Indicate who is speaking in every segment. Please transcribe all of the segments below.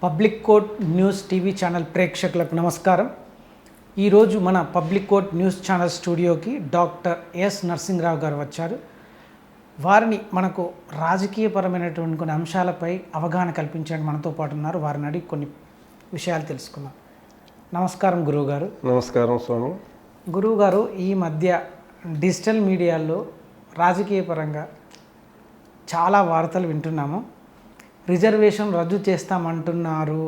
Speaker 1: Public court news TV channel ప్రేక్షకులకు నమస్కారం. ఈరోజు మన పబ్లిక్ కోర్ట్ న్యూస్ ఛానల్ స్టూడియోకి డాక్టర్ ఎస్ నరసింహరావు గారు వచ్చారు. వారిని మనకు రాజకీయపరమైనటువంటి కొన్ని అంశాలపై అవగాహన కల్పించడానికి మనతో పాటు ఉన్నారు. వారిని అడిగి కొన్ని విషయాలు తెలుసుకుందాం. నమస్కారం గురువుగారు.
Speaker 2: నమస్కారం స్వామి.
Speaker 1: గురువుగారు, ఈ మధ్య డిజిటల్ మీడియాలో రాజకీయపరంగా చాలా వార్తలు వింటున్నాము. రిజర్వేషన్ రద్దు చేస్తామంటున్నారు.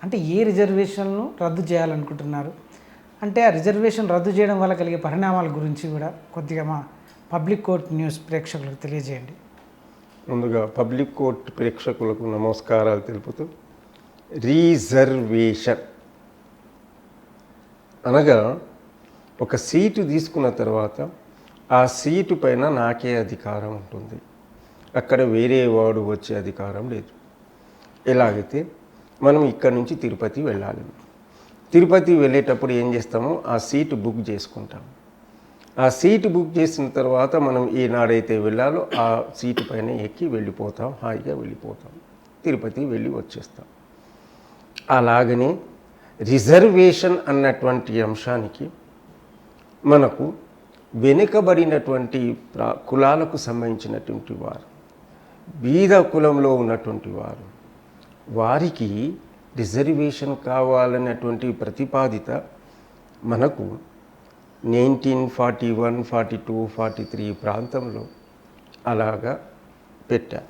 Speaker 1: అంటే ఏ రిజర్వేషన్ను రద్దు చేయాలనుకుంటున్నారు? అంటే ఆ రిజర్వేషన్ రద్దు చేయడం వల్ల కలిగే పరిణామాల గురించి కూడా కొద్దిగా మా పబ్లిక్ కోర్ట్ న్యూస్ ప్రేక్షకులకు తెలియజేయండి.
Speaker 2: ముందుగా పబ్లిక్ కోర్ట్ ప్రేక్షకులకు నమస్కారాలు తెలుపుతూ, రిజర్వేషన్ అనగా ఒక సీటు తీసుకున్న తర్వాత ఆ సీటు పైన నాకే అధికారం ఉంటుంది, అక్కడ వేరే వాడు వచ్చే అధికారం లేదు. ఎలాగైతే మనం ఇక్కడ నుంచి తిరుపతి వెళ్ళాలి. తిరుపతి వెళ్ళేటప్పుడు ఏం చేస్తామో ఆ సీటు బుక్ చేసుకుంటాం. ఆ సీటు బుక్ చేసిన తర్వాత మనం ఏనాడైతే వెళ్ళాలో ఆ సీటు పైన ఎక్కి వెళ్ళిపోతాం, హాయిగా వెళ్ళిపోతాం, తిరుపతి వెళ్ళి వచ్చేస్తాం. అలాగనే రిజర్వేషన్ అన్నటువంటి అంశానికి మనకు వెనుకబడినటువంటి కులాలకు సంబంధించినటువంటి వారు, బీద కులంలో ఉన్నటువంటి వారు, వారికి రిజర్వేషన్ కావాలన్నటువంటి ప్రతిపాదిత మనకు 1941, 42, 43 ప్రాంతంలో అలాగా పెట్టారు.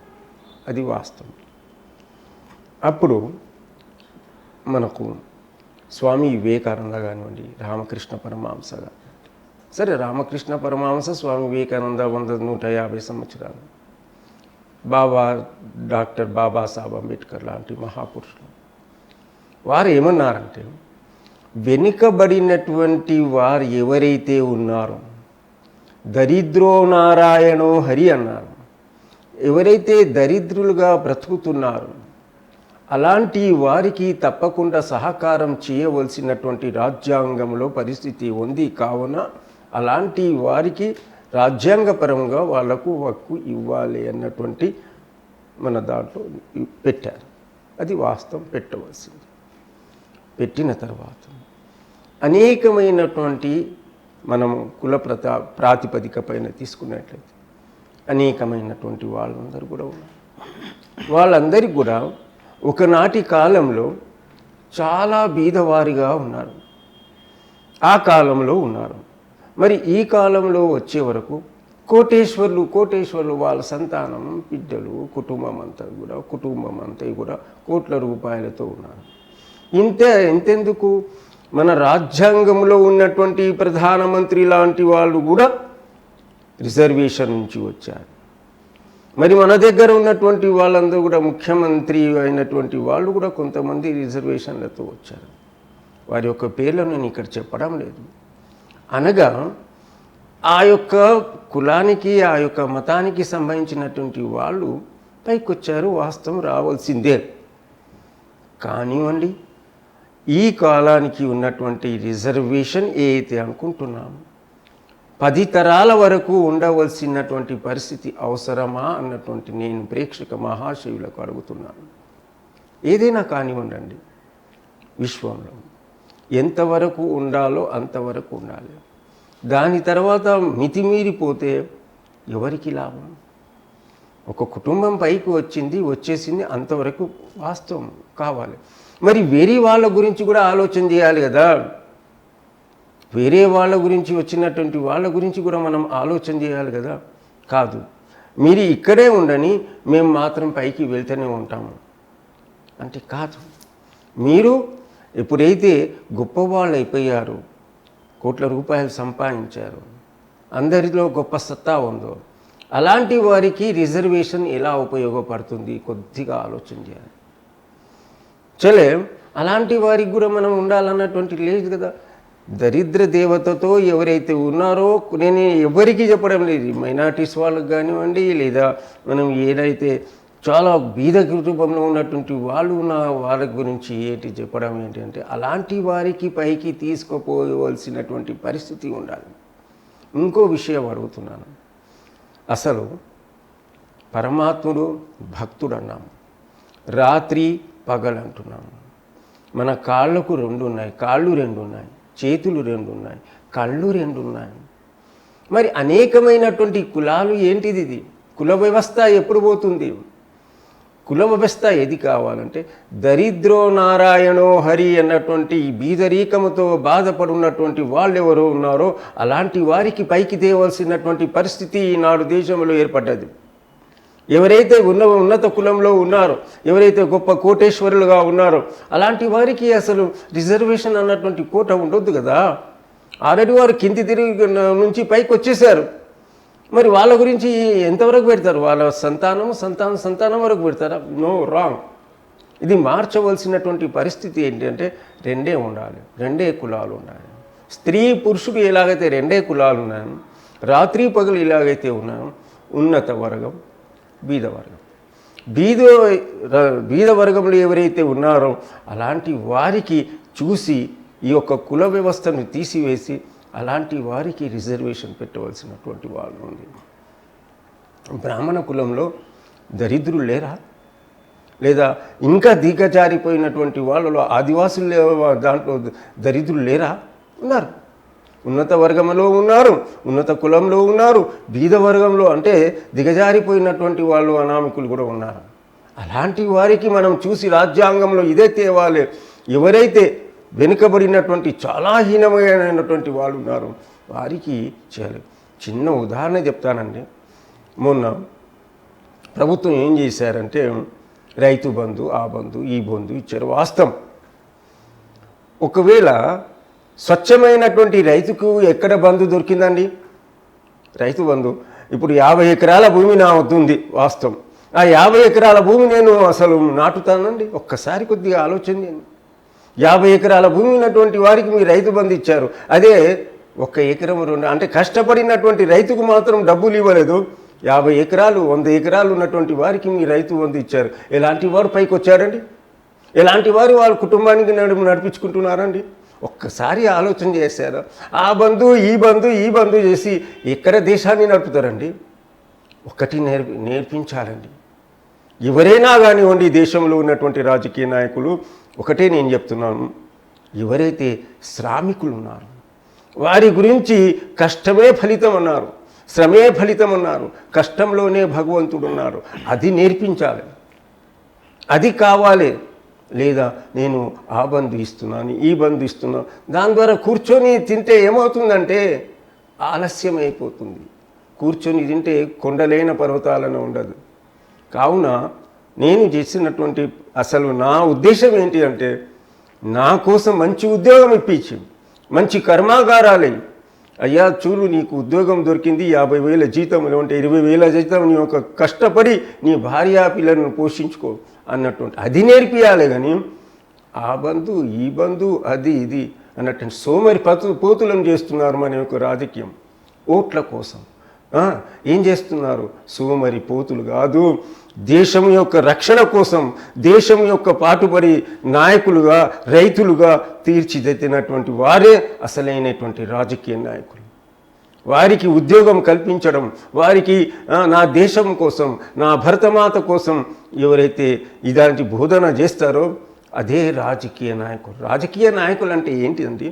Speaker 2: అది వాస్తవం. అప్పుడు మనకు స్వామి వివేకానంద కానివ్వండి, రామకృష్ణ పరమహంస కానివ్వండి, సరే రామకృష్ణ పరమహంస, స్వామి వివేకానంద 150 సంవత్సరాలు, డాక్టర్ బాబాసాహెబ్ అంబేద్కర్ లాంటి మహాపురుషులు, వారు ఏమన్నారంటే, వెనుకబడినటువంటి వారు ఎవరైతే ఉన్నారో, దరిద్రో నారాయణో హరి అన్నారు. ఎవరైతే దరిద్రులుగా బ్రతుకుతున్నారో అలాంటి వారికి తప్పకుండా సహకారం చేయవలసినటువంటి రాజ్యాంగంలో పరిస్థితి ఉంది. కావున అలాంటి వారికి రాజ్యాంగపరంగా వాళ్లకు హక్కు ఇవ్వాలి అన్నటువంటి మన దాంట్లో పెట్టారు. అది వాస్తవం, పెట్టవలసింది. పెట్టిన తర్వాత అనేకమైనటువంటి మనము కుల ప్రాతిపదిక పైన తీసుకున్నట్లయితే అనేకమైనటువంటి వాళ్ళందరూ కూడా ఉన్నారు. వాళ్ళందరికీ కూడా ఒకనాటి కాలంలో చాలా బీదవారిగా ఉన్నారు, ఆ కాలంలో ఉన్నారు. మరి ఈ కాలంలో వచ్చే వరకు కోటేశ్వర్లు వాళ్ళ సంతానం, బిడ్డలు, కుటుంబం అంతా కూడా కోట్ల రూపాయలతో ఉన్నారు. ఇంతెందుకు, మన రాజ్యాంగంలో ఉన్నటువంటి ప్రధానమంత్రి లాంటి వాళ్ళు కూడా రిజర్వేషన్ నుంచి వచ్చారు. మరి మన దగ్గర ఉన్నటువంటి వాళ్ళందరూ కూడా, ముఖ్యమంత్రి అయినటువంటి వాళ్ళు కూడా కొంతమంది రిజర్వేషన్లతో వచ్చారు. వారి యొక్క పేర్లను నేను ఇక్కడ చెప్పడం లేదు. అనగా ఆ యొక్క కులానికి, ఆ యొక్క మతానికి సంబంధించినటువంటి వాళ్ళు పైకొచ్చారు. వాస్తవం, రావాల్సిందే. కానివ్వండి, ఈ కాలానికి ఉన్నటువంటి రిజర్వేషన్ ఏదైతే అనుకుంటున్నాము 10 తరాల వరకు ఉండవలసినటువంటి పరిస్థితి అవసరమా అన్నటువంటి నేను ప్రేక్షక మహాశయులకు అడుగుతున్నాను. ఏదైనా కానివ్వండి, విశ్వంలో ఎంతవరకు ఉండాలో అంతవరకు ఉండాలి. దాని తర్వాత మితిమీరిపోతే ఎవరికి లాభం? ఒక కుటుంబం పైకి వచ్చేసింది, అంతవరకు వాస్తవం కావాలి. మరి వేరే వాళ్ళ గురించి కూడా ఆలోచన చేయాలి కదా. వేరే వాళ్ళ గురించి, వచ్చినటువంటి వాళ్ళ గురించి కూడా మనం ఆలోచన చేయాలి కదా. కాదు, మీరు ఇక్కడే ఉండని, మేము మాత్రం పైకి వెళ్తూనే ఉంటాము అంటే కాదు. మీరు ఎప్పుడైతే గొప్పవాళ్ళు అయిపోయారో, కోట్ల రూపాయలు సంపాదించారు, అందరిలో గొప్ప సత్తా ఉందో, అలాంటి వారికి రిజర్వేషన్ ఎలా ఉపయోగపడుతుంది కొద్దిగా ఆలోచన చేయాలి. అలాంటి వారికి కూడా మనం ఉండాలన్నటువంటి లేదు కదా. దరిద్ర దేవతతో ఎవరైతే ఉన్నారో, నేను ఎవరికి చెప్పడం లేదు, మైనారిటీస్ వాళ్ళకి కానివ్వండి, లేదా మనం ఏదైతే చాలా బీద కుటుంబంలో ఉన్నటువంటి వాళ్ళు ఉన్న వాళ్ళ గురించి చెప్పడం ఏంటంటే, అలాంటి వారికి పైకి తీసుకుపోవలసినటువంటి పరిస్థితి ఉండాలి. ఇంకో విషయం అడుగుతున్నాను. అసలు పరమాత్ముడు భక్తుడు అన్నాము, రాత్రి పగలు అంటున్నాము. మన కాళ్ళకు 2 ఉన్నాయి, కాళ్ళు 2 ఉన్నాయి, చేతులు 2 ఉన్నాయి, కళ్ళు 2 ఉన్నాయి. మరి అనేకమైనటువంటి కులాలు ఏంటిది? ఇది కుల వ్యవస్థ ఎప్పుడు పోతుంది? కుల వ్యవస్థ ఏది కావాలంటే దరిద్రో నారాయణో హరి అన్నటువంటి ఈ బీదరీకముతో బాధపడున్నటువంటి వాళ్ళు ఎవరో ఉన్నారో అలాంటి వారికి పైకి తేవలసినటువంటి పరిస్థితి ఈనాడు దేశంలో ఏర్పడ్డది. ఎవరైతే ఉన్నత కులంలో ఉన్నారో, ఎవరైతే గొప్ప కోటేశ్వరులుగా ఉన్నారో అలాంటి వారికి అసలు రిజర్వేషన్ అన్నటువంటి కోట ఉండొద్దు కదా. ఆల్రెడీ వారు కింది తిరిగి నుంచి పైకి వచ్చేసారు. మరి వాళ్ళ గురించి ఎంతవరకు పెడతారు? వాళ్ళ సంతానం వరకు పెడతారా? No, wrong. ఇది మార్చవలసినటువంటి పరిస్థితి ఏంటంటే 2 ఉండాలి, 2 కులాలు ఉండాలి. స్త్రీ పురుషుడు ఎలాగైతే 2 కులాలు ఉన్నాయో, రాత్రి పగలు ఎలాగైతే ఉన్నాయో, ఉన్నత వర్గం బీద వర్గం. బీద వర్గంలో ఎవరైతే ఉన్నారో అలాంటి వారికి చూసి ఈ యొక్క కుల వ్యవస్థను తీసివేసి అలాంటి వారికి రిజర్వేషన్ పెట్టవలసినటువంటి వాళ్ళు ఉంది. బ్రాహ్మణ కులంలో దరిద్రులు లేరా? లేదా ఇంకా దిగజారిపోయినటువంటి వాళ్ళలో ఆదివాసులు దాంట్లో దరిద్రులు లేరా? ఉన్నారు. ఉన్నత వర్గంలో ఉన్నారు, ఉన్నత కులంలో ఉన్నారు, బీద వర్గంలో అంటే దిగజారిపోయినటువంటి వాళ్ళు అనామికులు కూడా ఉన్నారు. అలాంటి వారికి మనం చూసి రాజ్యాంగంలో ఇదే తేవాలి. ఎవరైతే వెనుకబడినటువంటి చాలా హీనమైనటువంటి వాళ్ళు ఉన్నారు వారికి చేయాలి. చిన్న ఉదాహరణ చెప్తానండి. మొన్న ప్రభుత్వం ఏం చేశారంటే రైతు బంధు, ఆ బంధు, ఈ బంధు ఇచ్చారు. వాస్తవం. ఒకవేళ స్వచ్ఛమైనటువంటి రైతుకు ఎక్కడ బంధు దొరికిందండి? రైతు బంధు ఇప్పుడు 50 ఎకరాల భూమి నా అవుతుంది. వాస్తవం. ఆ 50 ఎకరాల భూమి నేను అసలు నాటుతానండి? ఒక్కసారి కొద్దిగా ఆలోచన చేయండి. 50 ఎకరాల భూమి ఉన్నటువంటి వారికి మీరు రైతు బంధు ఇచ్చారు. అదే 1 ఎకరం 2 అంటే కష్టపడినటువంటి రైతుకు మాత్రం డబ్బులు ఇవ్వలేదు. 50 ఎకరాలు 100 ఎకరాలు ఉన్నటువంటి వారికి మీ రైతు బంధు ఇచ్చారు. ఎలాంటి వారు పైకి వచ్చారండి? ఎలాంటి వారు వాళ్ళ కుటుంబానికి నడిపించుకుంటున్నారండి? ఒక్కసారి ఆలోచన చేశారు. ఆ బంధు ఈ బంధు చేసి ఎక్కడ దేశాన్ని నడుపుతారండి? ఒక్కటి నేర్పించాలండి. ఎవరైనా కానివ్వండి, దేశంలో ఉన్నటువంటి రాజకీయ నాయకులు ఒకటే నేను చెప్తున్నాను, ఎవరైతే శ్రామికులు ఉన్నారు వారి గురించి కష్టమే ఫలితం అన్నారు, శ్రమే ఫలితం అన్నారు, కష్టంలోనే భగవంతుడు ఉన్నారు. అది నేర్పించాలి, అది కావాలి. లేదా నేను ఆ బంధు ఇస్తున్నాను, ఈ బంధు ఇస్తున్నాను, దాని ద్వారా కూర్చొని తింటే ఏమవుతుందంటే ఆలస్యం అయిపోతుంది. కూర్చొని తింటే కొండలైన పర్వతాలను ఉండదు. కావున నేను చేసినటువంటి అసలు నా ఉద్దేశం ఏంటి అంటే నా కోసం మంచి ఉద్యోగం ఇప్పించి మంచి కర్మాగారాలే. అయ్యా చూడు, నీకు ఉద్యోగం దొరికింది, 50,000 జీతం అంటే 20,000 జీతం, నీ యొక్క కష్టపడి నీ భార్యా పిల్లలను పోషించుకో అన్నటువంటి అది నేర్పియాలి. కానీ ఆ బంధు ఈ బంధు అది ఇది అన్నట్టు సోమరి పోతులను చేస్తున్నారు మన యొక్క రాజకీయం. ఓట్ల కోసం ఏం చేస్తున్నారు? సోమరి పోతులు కాదు, దేశం యొక్క రక్షణ కోసం దేశం యొక్క పాటుపడి నాయకులుగా రైతులుగా తీర్చిదిద్దినటువంటి వారే అసలైనటువంటి రాజకీయ నాయకులు. వారికి ఉద్యోగం కల్పించడం, వారికి నా దేశం కోసం, నా భరతమాత కోసం ఎవరైతే ఇలాంటి బోధన చేస్తారో అదే రాజకీయ నాయకులు. రాజకీయ నాయకులు అంటే ఏంటిదండి?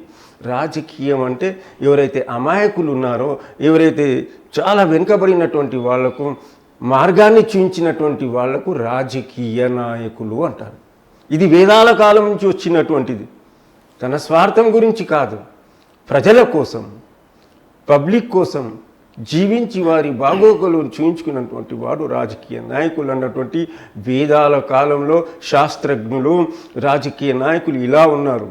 Speaker 2: రాజకీయం అంటే ఎవరైతే అమాయకులు ఉన్నారో, ఎవరైతే చాలా వెనుకబడినటువంటి వాళ్లకు మార్గాన్ని చూపించినటువంటి వాళ్లకు రాజకీయ నాయకులు అంటారు. ఇది వేదాల కాలం నుంచి వచ్చినటువంటిది. తన స్వార్థం గురించి కాదు, ప్రజల కోసం, పబ్లిక్ కోసం జీవించి వారి బాగోగులను చూయించుకున్నటువంటి వాడు రాజకీయ నాయకులు అన్నటువంటి వేదాల కాలంలో శాస్త్రజ్ఞులు రాజకీయ నాయకులు ఇలా ఉన్నారు.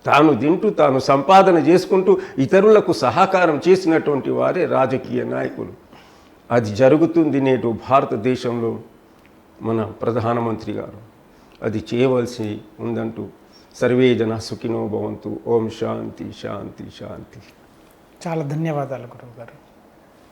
Speaker 2: తాను తింటూ తాను సంపాదన చేసుకుంటూ ఇతరులకు సహకారం చేసినటువంటి వారే రాజకీయ నాయకులు. అది జరుగుతుంది నేడు భారతదేశంలో. మన ప్రధానమంత్రి గారు అది చేయవలసి ఉందంటూ సర్వే జన సుఖినో భవంతు. ఓం శాంతి శాంతి శాంతి.
Speaker 1: చాలా ధన్యవాదాలు గురువు గారు.